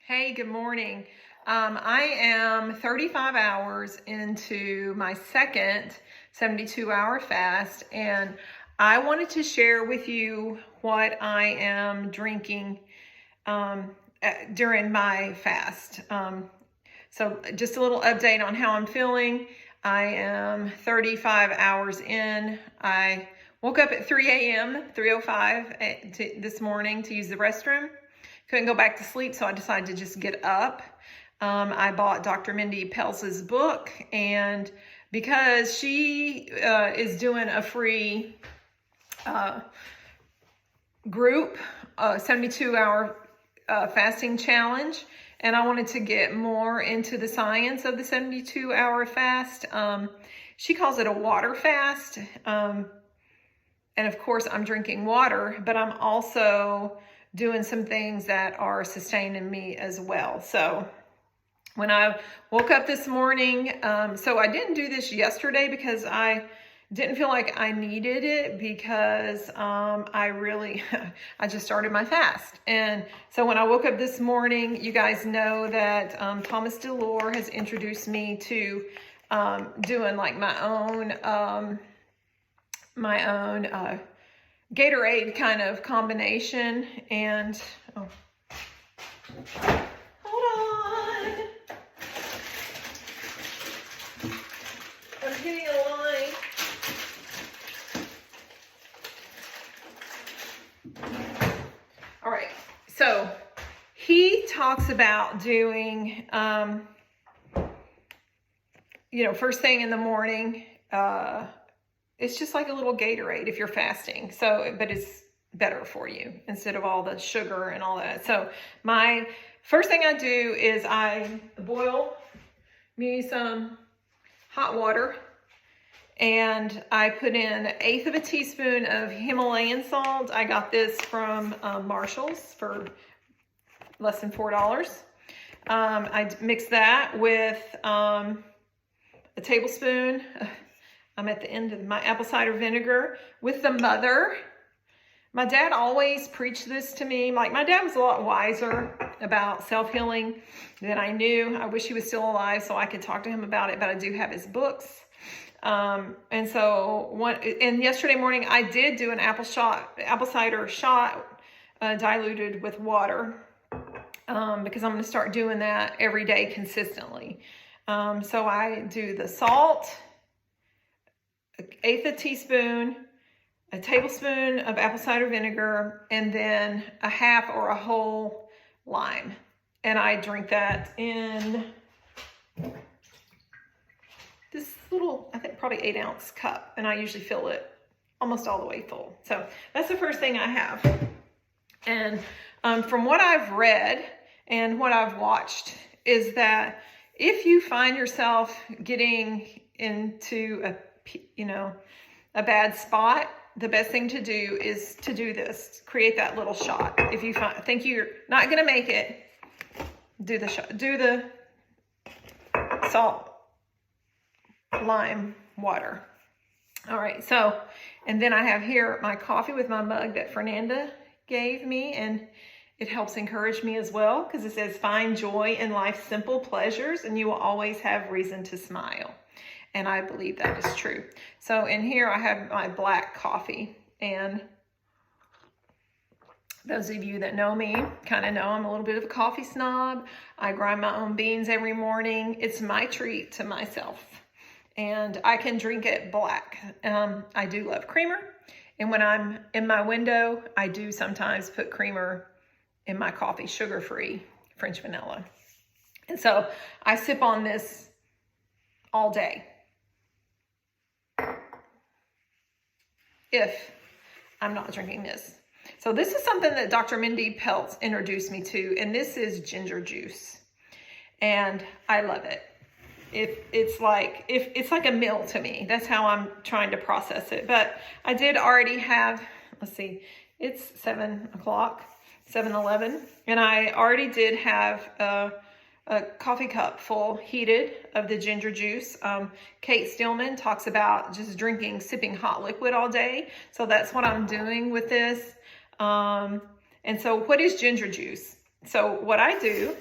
Hey, good morning. I am 35 hours into my second 72-hour fast, and I wanted to share with you what I am drinking during my fast. So just a little update on how I'm feeling. I am 35 hours in. I woke up at 3 a.m., 3:05 this morning to use the restroom. Couldn't go back to sleep, so I decided to just get up. I bought Dr. Mindy Pelz's book, and because she is doing a free group, 72-hour fasting challenge, and I wanted to get more into the science of the 72-hour fast. She calls it a water fast, and of course I'm drinking water, but I'm also doing some things that are sustaining me as well. So when I woke up this morning, so I didn't do this yesterday because I didn't feel like I needed it because I just started my fast. And so when I woke up this morning, you guys know that Thomas DeLore has introduced me to doing like my own Gatorade kind of combination. And hold on, I'm hitting a line. All right, so he talks about doing first thing in the morning, it's just like a little Gatorade if you're fasting. So, but it's better for you instead of all the sugar and all that. So my first thing I do is I boil me some hot water, and I put in 1/8 of a teaspoon of Himalayan salt. I got this from Marshall's for less than $4. I mix that with a tablespoon, I'm at the end of my apple cider vinegar with the mother. My dad always preached this to me. Like, my dad was a lot wiser about self-healing than I knew. I wish he was still alive so I could talk to him about it, but I do have his books. And yesterday morning I did do an apple cider shot diluted with water because I'm going to start doing that every day consistently. So I do the salt, 1/8 teaspoon, a tablespoon of apple cider vinegar, and then a half or a whole lime. And I drink that in this little, I think probably 8-ounce cup. And I usually fill it almost all the way full. So that's the first thing I have. And from what I've read and what I've watched is that if you find yourself getting into a bad spot, the best thing to do is to do this. Create that little shot. If you think you're not going to make it, do the shot. Do the salt, lime, water. All right. So, and then I have here my coffee with my mug that Fernanda gave me, and it helps encourage me as well because it says, "Find joy in life's simple pleasures and you will always have reason to smile." And I believe that is true. So in here I have my black coffee, and those of you that know me kind of know I'm a little bit of a coffee snob. I grind my own beans every morning. It's my treat to myself, and I can drink it black. I do love creamer, and when I'm in my window, I do sometimes put creamer in my coffee, sugar-free French vanilla. And so I sip on this all day if I'm not drinking this. So this is something that Dr. Mindy Pelz introduced me to, and this is ginger juice. And I love it. It's like a meal to me. That's how I'm trying to process it. But I did already have, let's see, it's 7 o'clock, 7:11, and I already did have a coffee cup full heated of the ginger juice. Kate Stillman talks about just sipping hot liquid all day. So that's what I'm doing with this. And so what is ginger juice? So what I do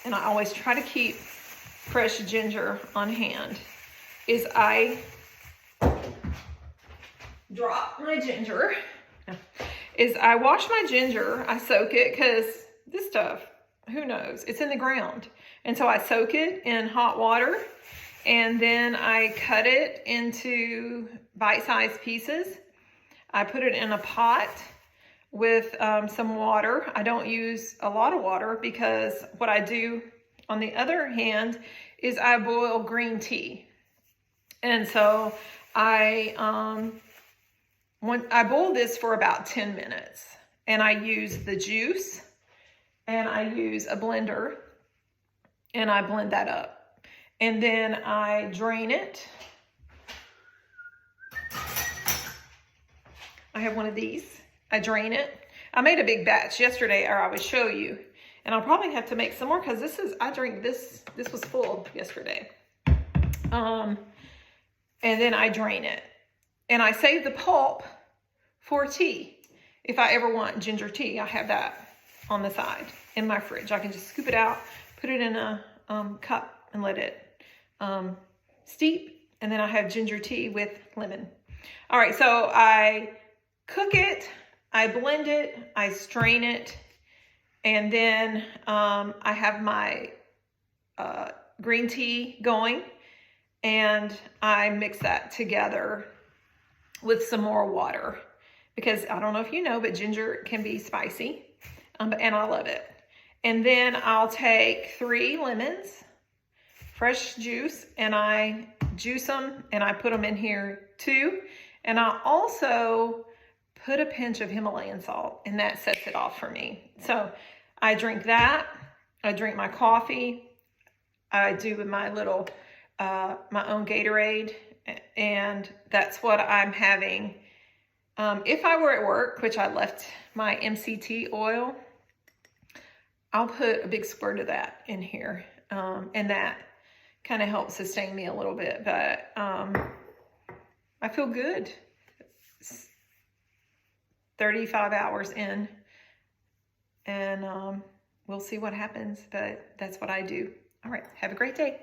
and I always try to keep fresh ginger on hand, is I drop my ginger. Is I wash my ginger, I soak it, because this stuff, who knows, it's in the ground. And so I soak it in hot water, and then I cut it into bite-sized pieces. I put it in a pot with some water. I don't use a lot of water, because what I do on the other hand is I boil green tea. And so I boil this for about 10 minutes, and I use the juice, and I use a blender, and I blend that up. And then I drain it. I have one of these. I drain it. I made a big batch yesterday, or I would show you. And I'll probably have to make some more, because I drink this. This was full yesterday. And then I drain it. And I save the pulp for tea. If I ever want ginger tea, I have that on the side in my fridge. I can just scoop it out, put it in a cup, and let it steep. And then I have ginger tea with lemon. All right, so I cook it, I blend it, I strain it, and then I have my green tea going, and I mix that together with some more water, because I don't know if you know, but ginger can be spicy, and I love it. And then I'll take 3 lemons, fresh juice, and I juice them, and I put them in here too. And I also put a pinch of Himalayan salt, and that sets it off for me. So I drink that. I drink my coffee. I do my little, my own Gatorade, and that's what I'm having. If I were at work, which I left my MCT oil, I'll put a big squirt of that in here, and that kind of helps sustain me a little bit. But I feel good. 35 hours in, and we'll see what happens, but that's what I do. All right, have a great day.